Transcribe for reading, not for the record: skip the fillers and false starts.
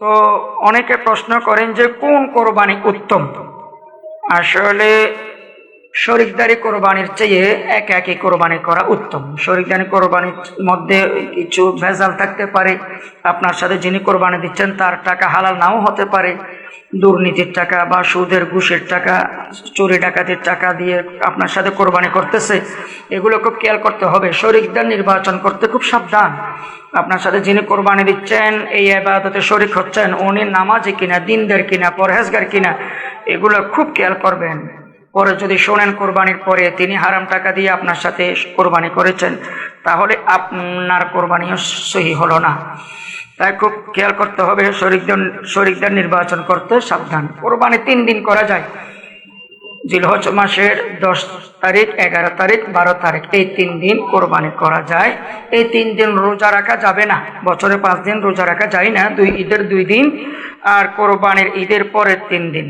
তো অনেকে প্রশ্ন করেন যে কোন কোরবানি উত্তম। আসলে শরিকদারি কোরবানির চেয়ে একাকী কোরবানি করা উত্তম। শরিকদারি কোরবানির মধ্যে কিছু ভেজাল থাকতে পারে, আপনার সাথে যিনি কোরবানি দিচ্ছেন তার টাকা হালাল নাও হতে পারে, দুর্নীতির টাকা বা সুদের ঘুষের টাকা, চুরি ডাকাতির টাকা দিয়ে আপনার সাথে কোরবানি করতেছে। এগুলো খুব খেয়াল করতে হবে। শরিকদার নির্বাচন করতে খুব সাবধান। আপনার সাথে যিনি কোরবানি দিচ্ছেন, এই ইবাদতে শরিক হচ্ছেন, উনি নামাজি কিনা, দিনদার কিনা, পরহেজগার কিনা, এগুলো খুব খেয়াল করবেন। পরে যদি শোনেন কোরবানির পরে তিনি হারাম টাকা দিয়ে আপনার সাথে কোরবানি করেছেন, তাহলে আপনার কোরবানিও সহি হলো না। তাই খুব খেয়াল করতে হবে, শরিকদার নির্বাচন করতে সাবধান। কোরবানি 3 দিন করা যায়। জিলহজ মাসের 10 তারিখ, 11 তারিখ, 12 তারিখ, এই 3 দিন কোরবানি করা যায়। এই 3 দিন রোজা রাখা যাবে না। বছরে 5 দিন রোজা রাখা যায় না, ঈদের 2 দিন আর কোরবানির ঈদের পরের 3 দিন।